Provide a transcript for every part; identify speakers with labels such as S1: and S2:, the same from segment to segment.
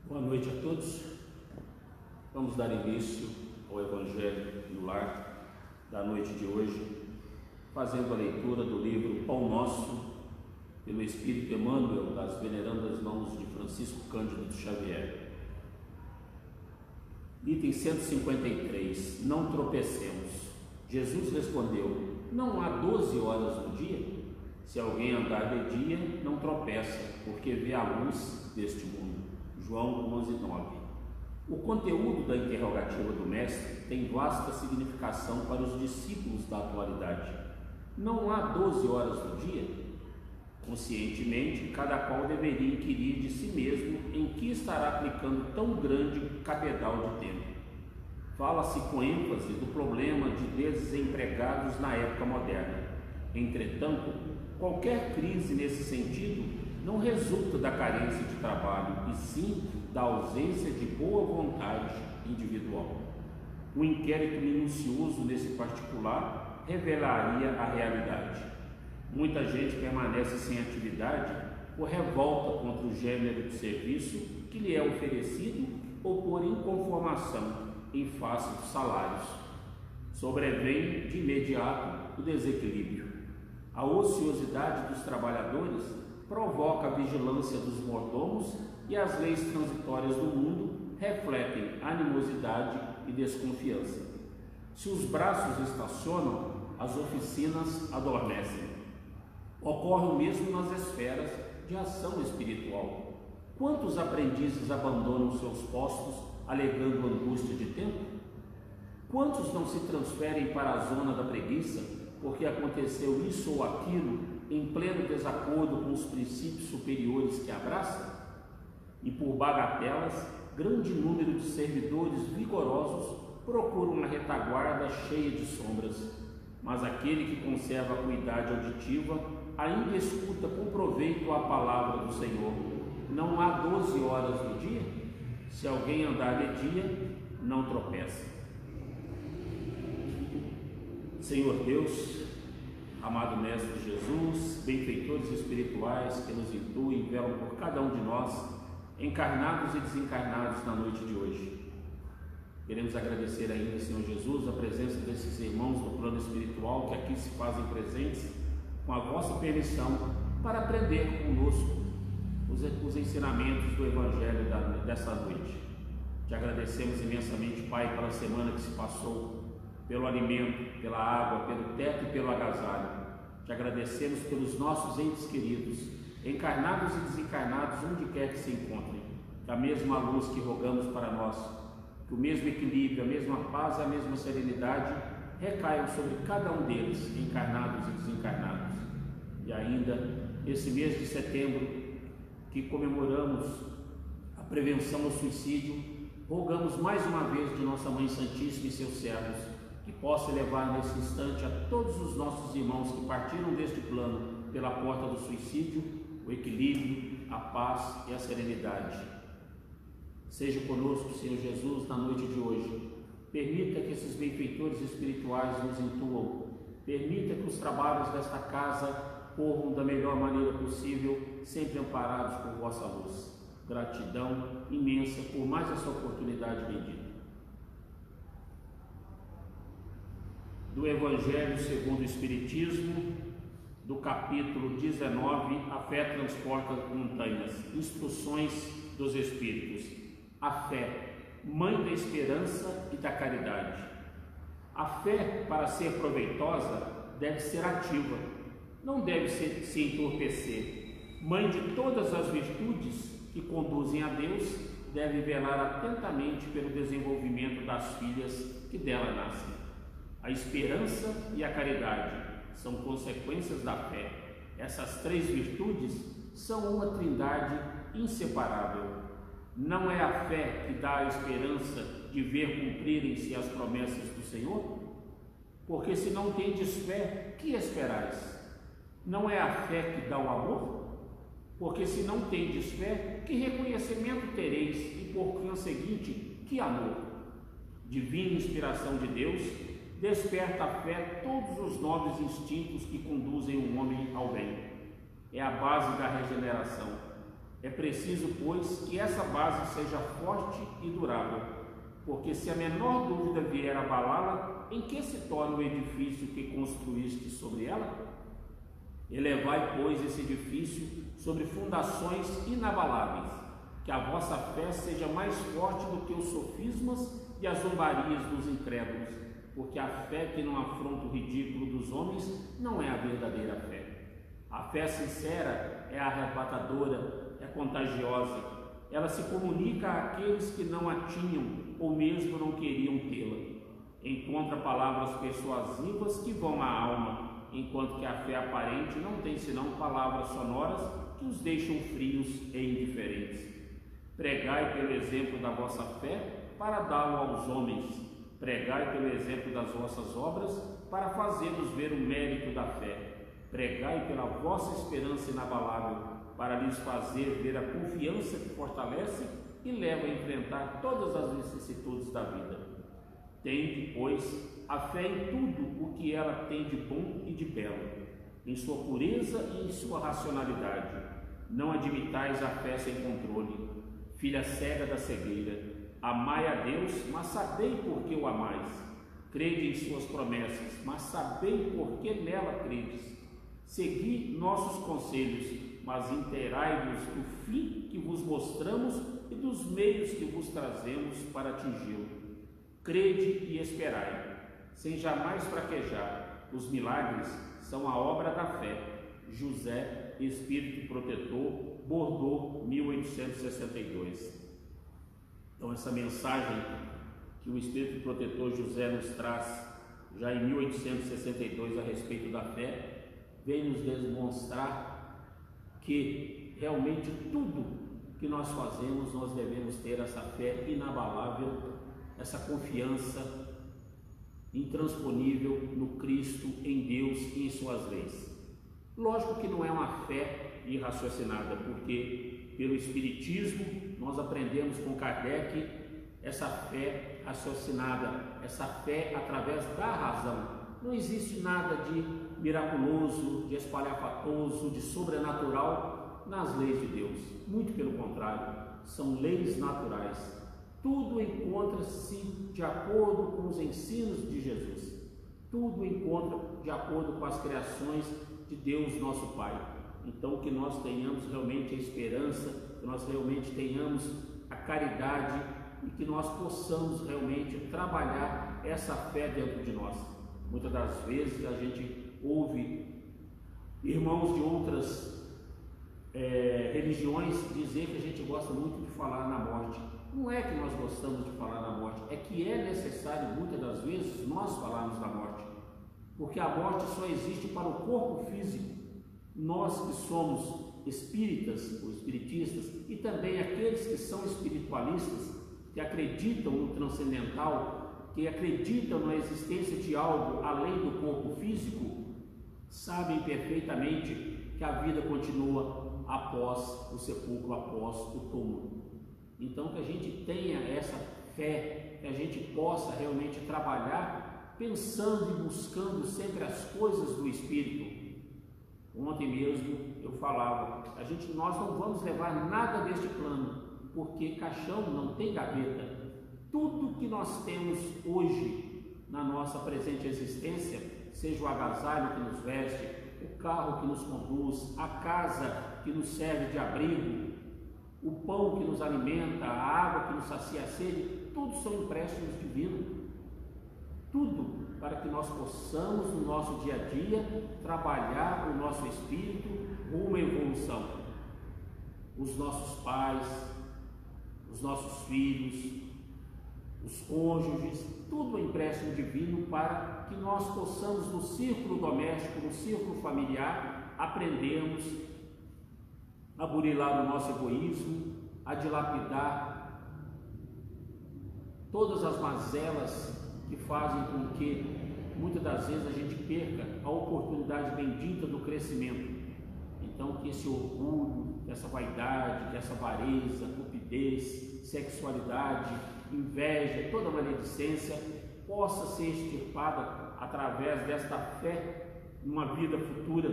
S1: Boa noite a todos. Vamos dar início ao Evangelho no Lar da noite de hoje, fazendo a leitura do livro Pão Nosso, pelo Espírito Emmanuel, das venerandas mãos de Francisco Cândido Xavier. Item 153. Não tropecemos. Jesus respondeu: não há 12 horas no dia? Se alguém andar de dia, não tropeça, porque vê a luz deste mundo. João 11:9. O conteúdo da interrogativa do Mestre tem vasta significação para os discípulos da atualidade. Não há 12 horas no dia? Conscientemente, cada qual deveria inquirir de si mesmo em que estará aplicando tão grande cabedal de tempo. Fala-se com ênfase do problema de desempregados na época moderna. Entretanto, qualquer crise nesse sentido não resulta da carência de trabalho, e sim da ausência de boa vontade individual. Um inquérito minucioso nesse particular revelaria a realidade. Muita gente permanece sem atividade por revolta contra o gênero de serviço que lhe é oferecido ou por inconformação em face dos salários. Sobrevém de imediato o desequilíbrio. A ociosidade dos trabalhadores provoca a vigilância dos mordomos, e as leis transitórias do mundo refletem animosidade e desconfiança. Se os braços estacionam, as oficinas adormecem. Ocorre o mesmo nas esferas de ação espiritual. Quantos aprendizes abandonam seus postos alegando angústia de tempo? Quantos não se transferem para a zona da preguiça porque aconteceu isso ou aquilo em pleno desacordo com os princípios superiores que abraça? E por bagatelas, grande número de servidores vigorosos procuram uma retaguarda cheia de sombras, mas aquele que conserva a acuidade auditiva ainda escuta com proveito a palavra do Senhor. Não há 12 horas no dia? Se alguém andar de dia, não tropeça. Senhor Deus, amado Mestre Jesus, benfeitores espirituais que nos intuem e velam por cada um de nós, encarnados e desencarnados na noite de hoje. Queremos agradecer ainda, Senhor Jesus, a presença desses irmãos do plano espiritual que aqui se fazem presentes, com a vossa permissão, para aprender conosco os ensinamentos do Evangelho dessa noite. Te agradecemos imensamente, Pai, pela semana que se passou, pelo alimento, pela água, pelo teto e pelo agasalho. Te agradecemos pelos nossos entes queridos, encarnados e desencarnados, onde quer que se encontrem. Da mesma luz que rogamos para nós, que o mesmo equilíbrio, a mesma paz e a mesma serenidade recaiam sobre cada um deles, encarnados e desencarnados. E ainda, esse mês de setembro, que comemoramos a prevenção ao suicídio, rogamos mais uma vez de Nossa Mãe Santíssima e seus servos, que possa levar nesse instante a todos os nossos irmãos que partiram deste plano pela porta do suicídio, o equilíbrio, a paz e a serenidade. Seja conosco, Senhor Jesus, na noite de hoje. Permita que esses benfeitores espirituais nos intuam. Permita que os trabalhos desta casa corram da melhor maneira possível, sempre amparados por vossa luz. Gratidão imensa por mais essa oportunidade bendita. Do Evangelho segundo o Espiritismo, do capítulo 19, a fé transporta montanhas, instruções dos Espíritos. A fé, mãe da esperança e da caridade. A fé, para ser proveitosa, deve ser ativa, não deve se entorpecer. Mãe de todas as virtudes que conduzem a Deus, deve velar atentamente pelo desenvolvimento das filhas que dela nascem. A esperança e a caridade são consequências da fé. Essas três virtudes são uma trindade inseparável. Não é a fé que dá a esperança de ver cumprirem-se as promessas do Senhor? Porque se não tendes fé, que esperais? Não é a fé que dá o amor? Porque se não tendes fé, que reconhecimento tereis e por conseguinte, que amor? Divina inspiração de Deus desperta a fé todos os nobres instintos que conduzem o homem ao bem. É a base da regeneração. É preciso, pois, que essa base seja forte e durável, porque se a menor dúvida vier abalá-la, em que se torna o edifício que construíste sobre ela? Elevai, pois, esse edifício sobre fundações inabaláveis, que a vossa fé seja mais forte do que os sofismas e as zombarias dos incrédulos, porque a fé que não afronta o ridículo dos homens não é a verdadeira fé. A fé sincera é arrebatadora, é contagiosa, ela se comunica àqueles que não a tinham ou mesmo não queriam tê-la. Encontra palavras persuasivas que vão à alma, enquanto que a fé aparente não tem senão palavras sonoras que os deixam frios e indiferentes. Pregai pelo exemplo da vossa fé para dá-lo aos homens. Pregai pelo exemplo das vossas obras para fazê-los ver o mérito da fé. Pregai pela vossa esperança inabalável para lhes fazer ver a confiança que fortalece e leva a enfrentar todas as vicissitudes da vida. Tende, pois, a fé em tudo o que ela tem de bom e de belo, em sua pureza e em sua racionalidade. Não admitais a fé sem controle, filha cega da cegueira. Amai a Deus, mas sabei por que o amais. Crede em suas promessas, mas sabei por que nela credes. Segui nossos conselhos, mas inteirai-vos do fim que vos mostramos e dos meios que vos trazemos para atingi-lo. Crede e esperai, sem jamais fraquejar. Os milagres são a obra da fé. José, Espírito Protetor, Bordeaux, 1862. Então, essa mensagem que o Espírito Protetor José nos traz já em 1862 a respeito da fé, vem nos demonstrar que realmente tudo que nós fazemos, nós devemos ter essa fé inabalável, essa confiança intransponível no Cristo, em Deus e em suas leis. Lógico que não é uma fé irraciocinada, porque pelo Espiritismo nós aprendemos com Kardec essa fé raciocinada, essa fé através da razão. Não existe nada de miraculoso, de espalhafatoso, de sobrenatural nas leis de Deus. Muito pelo contrário, são leis naturais. Tudo encontra-se de acordo com os ensinos de Jesus. Tudo encontra de acordo com as criações de Deus, nosso Pai. Então, que nós tenhamos realmente a esperança, que nós realmente tenhamos a caridade e que nós possamos realmente trabalhar essa fé dentro de nós. Muitas das vezes a gente ouve irmãos de outras religiões dizer que a gente gosta muito de falar na morte. Não é que nós gostamos de falar na morte, é que é necessário muitas das vezes nós falarmos da morte, porque a morte só existe para o corpo físico. Nós que somos espíritas ou espiritistas e também aqueles que são espiritualistas, que acreditam no transcendental, que acreditam na existência de algo além do corpo físico, sabem perfeitamente que a vida continua após o sepulcro, após o túmulo. Então, que a gente tenha essa fé, que a gente possa realmente trabalhar pensando e buscando sempre as coisas do Espírito. Ontem mesmo eu falava, nós não vamos levar nada deste plano, porque caixão não tem gaveta. Tudo que nós temos hoje na nossa presente existência, seja o agasalho que nos veste, o carro que nos conduz, a casa que nos serve de abrigo, o pão que nos alimenta, a água que nos sacia a sede, tudo são empréstimos divinos. Tudo para que nós possamos no nosso dia a dia trabalhar o nosso espírito rumo à evolução. Os nossos pais, os nossos filhos, os cônjuges, tudo é empréstimo divino para que nós possamos, no círculo doméstico, no círculo familiar, aprendermos a burilar o nosso egoísmo, a dilapidar todas as mazelas que fazem com que muitas das vezes a gente perca a oportunidade bendita do crescimento. Então, que esse orgulho, que essa vaidade, que essa avareza, cupidez, sexualidade, inveja, toda maledicência possa ser extirpada através desta fé numa vida futura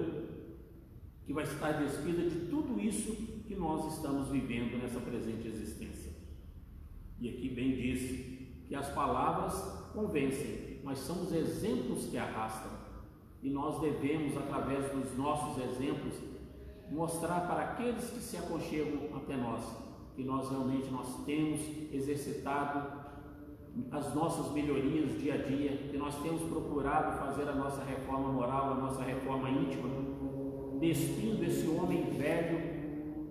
S1: que vai estar despida de tudo isso que nós estamos vivendo nessa presente existência. E aqui bem disse que as palavras convencem, mas são os exemplos que arrastam. E nós devemos, através dos nossos exemplos, mostrar para aqueles que se aconchegam até nós, que nós realmente temos exercitado as nossas melhorias dia a dia, que nós temos procurado fazer a nossa reforma moral, a nossa reforma íntima, despindo esse homem velho,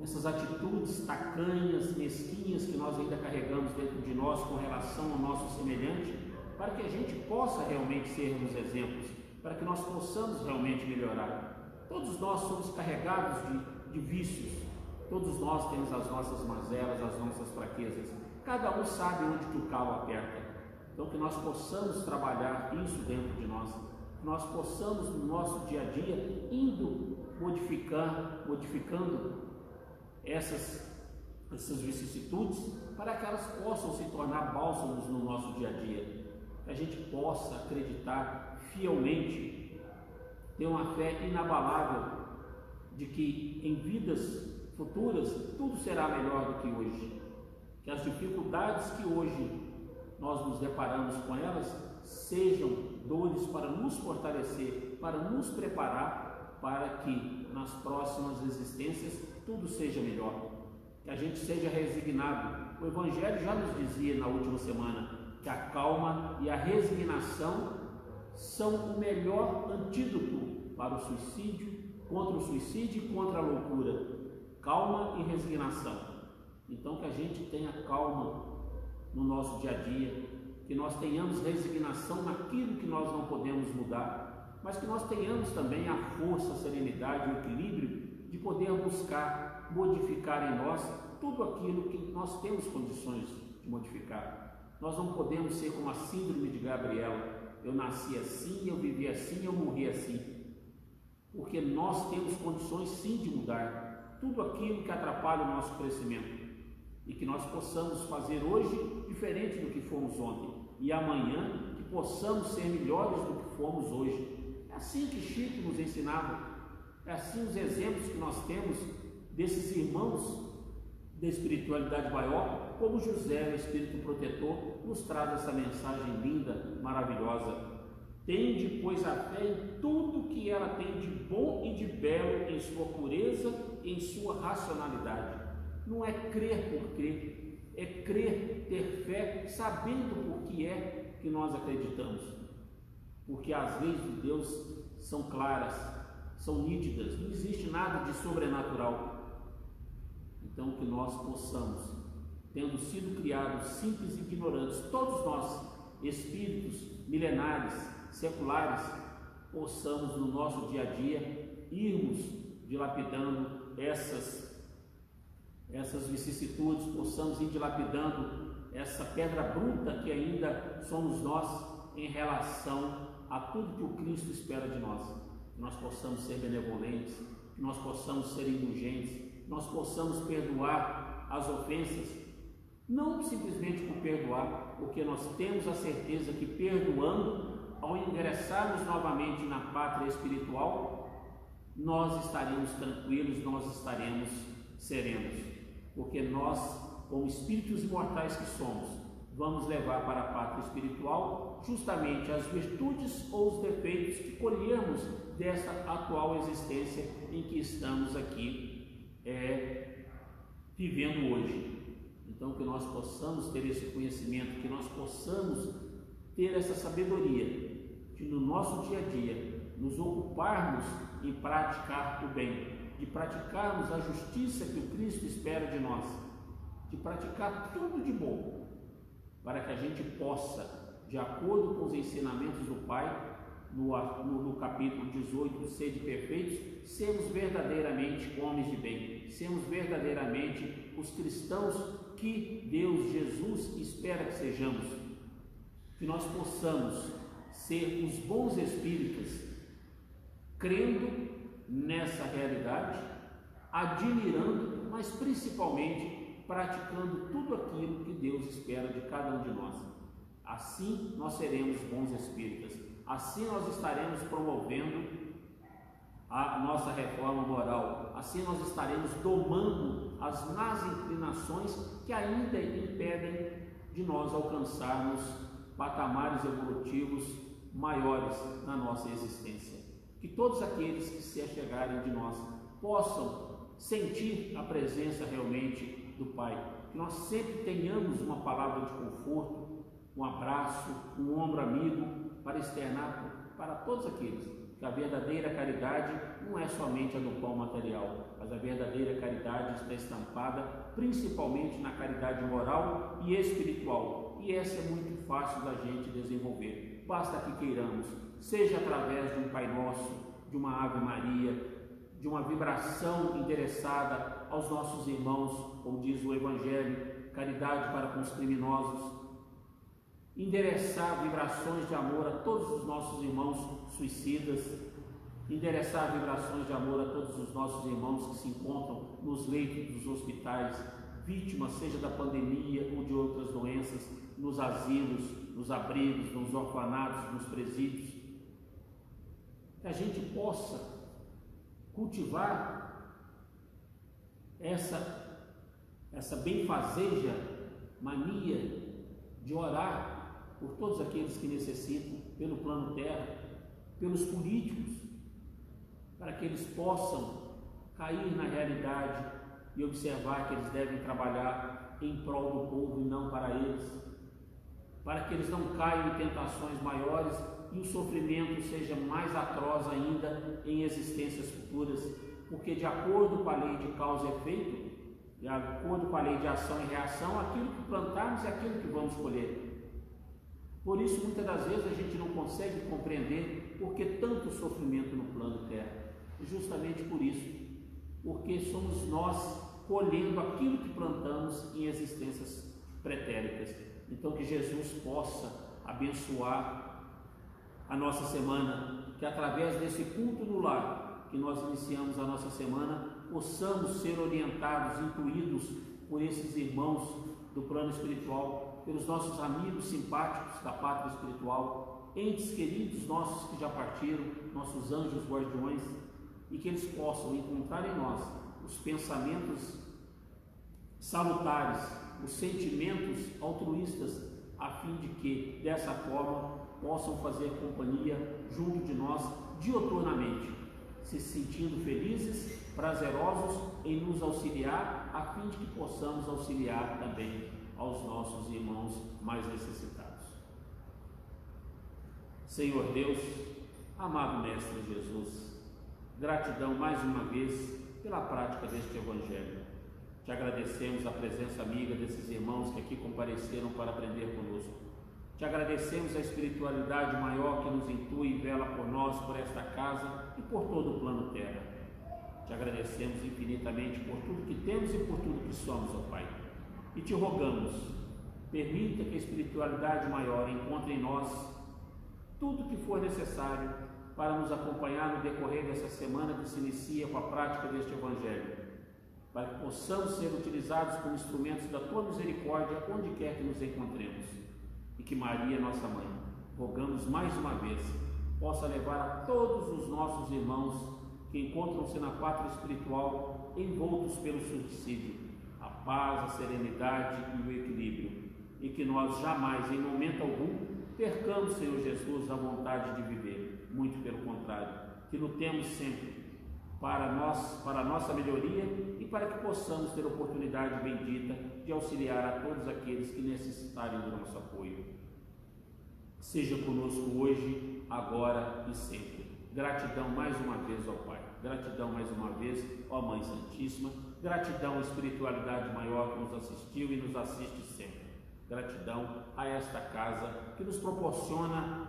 S1: essas atitudes tacanhas, mesquinhas que nós ainda carregamos dentro de nós com relação ao nosso semelhante, para que a gente possa realmente sermos exemplos, para que nós possamos realmente melhorar. Todos nós somos carregados de vícios, todos nós temos as nossas mazelas, as nossas fraquezas, cada um sabe onde que o calo aperta. Então que nós possamos trabalhar isso dentro de nós, que nós possamos no nosso dia a dia indo modificando essas vicissitudes para que elas possam se tornar bálsamos no nosso dia a dia, que a gente possa acreditar fielmente, ter uma fé inabalável de que em vidas futuras tudo será melhor do que hoje, que as dificuldades que hoje nós nos deparamos com elas sejam dores para nos fortalecer, para nos preparar para que nas próximas existências tudo seja melhor, que a gente seja resignado. O Evangelho já nos dizia na última semana que a calma e a resignação são o melhor antídoto para o suicídio, contra o suicídio e contra a loucura. Calma e resignação. Então que a gente tenha calma no nosso dia a dia, que nós tenhamos resignação naquilo que nós não podemos mudar, mas que nós tenhamos também a força, a serenidade, o equilíbrio de poder buscar modificar em nós tudo aquilo que nós temos condições de modificar. Nós não podemos ser como a síndrome de Gabriela: eu nasci assim, eu vivi assim, eu morri assim, porque nós temos condições sim de mudar tudo aquilo que atrapalha o nosso crescimento, e que nós possamos fazer hoje diferente do que fomos ontem, e amanhã que possamos ser melhores do que fomos hoje. É assim que Chico nos ensinava, é assim os exemplos que nós temos desses irmãos da espiritualidade maior, como José, o Espírito Protetor, nos traz essa mensagem linda, maravilhosa. Tende, pois, a fé em tudo que ela tem de bom e de belo, em sua pureza e em sua racionalidade. Não é crer por crer, é crer, ter fé, sabendo por que é que nós acreditamos. Porque as leis de Deus são claras, são nítidas, não existe nada de sobrenatural. Então que nós possamos, tendo sido criados simples e ignorantes, todos nós, espíritos milenares, seculares, possamos no nosso dia a dia irmos dilapidando essas vicissitudes, possamos ir dilapidando essa pedra bruta que ainda somos nós em relação a tudo que o Cristo espera de nós. Que nós possamos ser benevolentes, que nós possamos ser indulgentes, que nós possamos perdoar as ofensas, não simplesmente por perdoar, porque nós temos a certeza que perdoando, ao ingressarmos novamente na pátria espiritual, nós estaremos tranquilos, nós estaremos serenos, porque nós, como espíritos imortais que somos, vamos levar para a pátria espiritual justamente as virtudes ou os defeitos que colhemos dessa atual existência em que estamos aqui vivendo hoje. Então que nós possamos ter esse conhecimento, que nós possamos ter essa sabedoria de no nosso dia a dia nos ocuparmos em praticar o bem, de praticarmos a justiça que o Cristo espera de nós, de praticar tudo de bom, para que a gente possa, de acordo com os ensinamentos do Pai, no capítulo 18, sede perfeitos, sermos verdadeiramente homens de bem, sermos verdadeiramente os cristãos que Deus, Jesus, espera que sejamos, que nós possamos ser os bons espíritos, crendo nessa realidade, admirando, mas principalmente praticando tudo aquilo que Deus espera de cada um de nós. Assim nós seremos bons espíritas, assim nós estaremos promovendo a nossa reforma moral, assim nós estaremos domando as más inclinações que ainda impedem de nós alcançarmos patamares evolutivos maiores na nossa existência. Que todos aqueles que se achegarem de nós possam sentir a presença realmente do Pai, que nós sempre tenhamos uma palavra de conforto, um abraço, um ombro amigo para externar para todos aqueles que a verdadeira caridade não é somente a do pão material, mas a verdadeira caridade está estampada principalmente na caridade moral e espiritual, e essa é muito fácil da gente desenvolver, basta que queiramos, seja através de um Pai Nosso, de uma Ave Maria, de uma vibração endereçada aos nossos irmãos, como diz o Evangelho, caridade para com os criminosos, endereçar vibrações de amor a todos os nossos irmãos suicidas, endereçar vibrações de amor a todos os nossos irmãos que se encontram nos leitos dos hospitais, vítimas seja da pandemia ou de outras doenças, nos asilos, nos abrigos, nos orfanatos, nos presídios. Que a gente possa cultivar essa benfazeja mania de orar por todos aqueles que necessitam, pelo plano terra, pelos políticos, para que eles possam cair na realidade e observar que eles devem trabalhar em prol do povo e não para eles, para que eles não caiam em tentações maiores e o sofrimento seja mais atroz ainda em existências futuras, porque de acordo com a lei de causa e efeito, de acordo com a lei de ação e reação, aquilo que plantarmos é aquilo que vamos colher. Por isso, muitas das vezes a gente não consegue compreender por que tanto sofrimento no plano terra. Justamente por isso, porque somos nós colhendo aquilo que plantamos em existências pretéritas. Então, que Jesus possa abençoar a nossa semana, que através desse culto no lar que nós iniciamos a nossa semana, possamos ser orientados, incluídos por esses irmãos do plano espiritual, pelos nossos amigos simpáticos da pátria espiritual, entes queridos nossos que já partiram, nossos anjos guardiões, e que eles possam encontrar em nós os pensamentos salutares, os sentimentos altruístas, a fim de que, dessa forma, possam fazer companhia junto de nós dioturnamente, se sentindo felizes, prazerosos em nos auxiliar, a fim de que possamos auxiliar também aos nossos irmãos mais necessitados. Senhor Deus, amado Mestre Jesus, gratidão mais uma vez pela prática deste Evangelho. Te agradecemos a presença amiga desses irmãos que aqui compareceram para aprender conosco. Te agradecemos a espiritualidade maior que nos intui e vela por nós, por esta casa e por todo o plano terra. Te agradecemos infinitamente por tudo que temos e por tudo que somos, ó Pai. E te rogamos, permita que a espiritualidade maior encontre em nós tudo que for necessário para nos acompanhar no decorrer dessa semana que se inicia com a prática deste Evangelho, para que possamos ser utilizados como instrumentos da Tua misericórdia onde quer que nos encontremos. E que Maria, nossa Mãe, rogamos mais uma vez, possa levar a todos os nossos irmãos que encontram-se na pátria espiritual envoltos pelo suicídio, a paz, a serenidade e o equilíbrio, e que nós jamais, em momento algum, percamos, Senhor Jesus, a vontade de viver, muito pelo contrário, que lutemos sempre para nós, para a nossa melhoria e para que possamos ter a oportunidade bendita de auxiliar a todos aqueles que necessitarem do nosso apoio. Seja conosco hoje, agora e sempre. Gratidão mais uma vez ao Pai, gratidão mais uma vez, ó Mãe Santíssima, gratidão à espiritualidade maior que nos assistiu e nos assiste sempre. Gratidão a esta casa que nos proporciona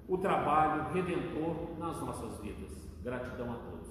S1: o trabalho redentor nas nossas vidas. Gratidão a todos.